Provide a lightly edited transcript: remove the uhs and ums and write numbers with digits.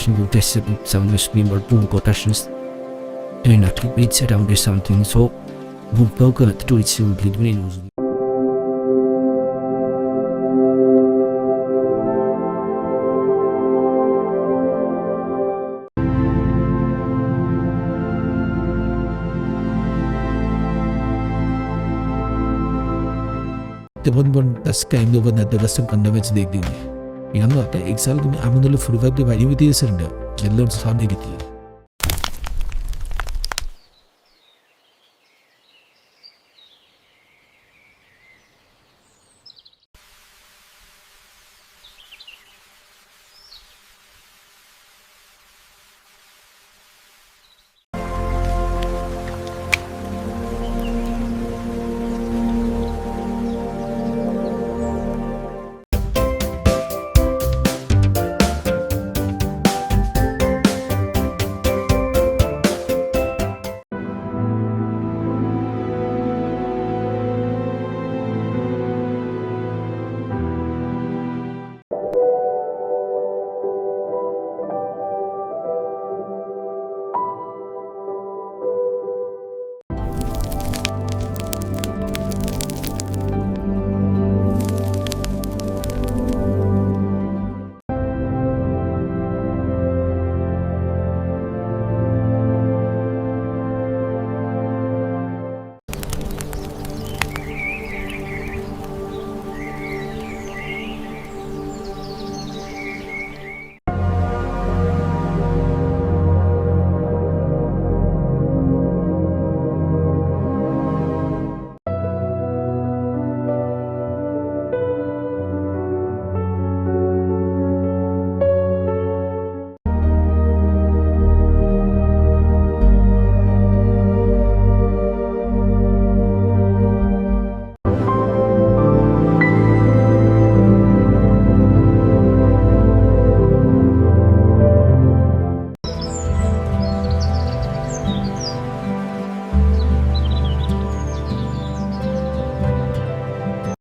watching you test some stream or boom quotations and it's around something so boom poker to its news. तेमन दस time जो बना दस पंद्रह match देख दी यहाँ एक साल में आम फुटबॉल की भाई भी थी सर सामने की थी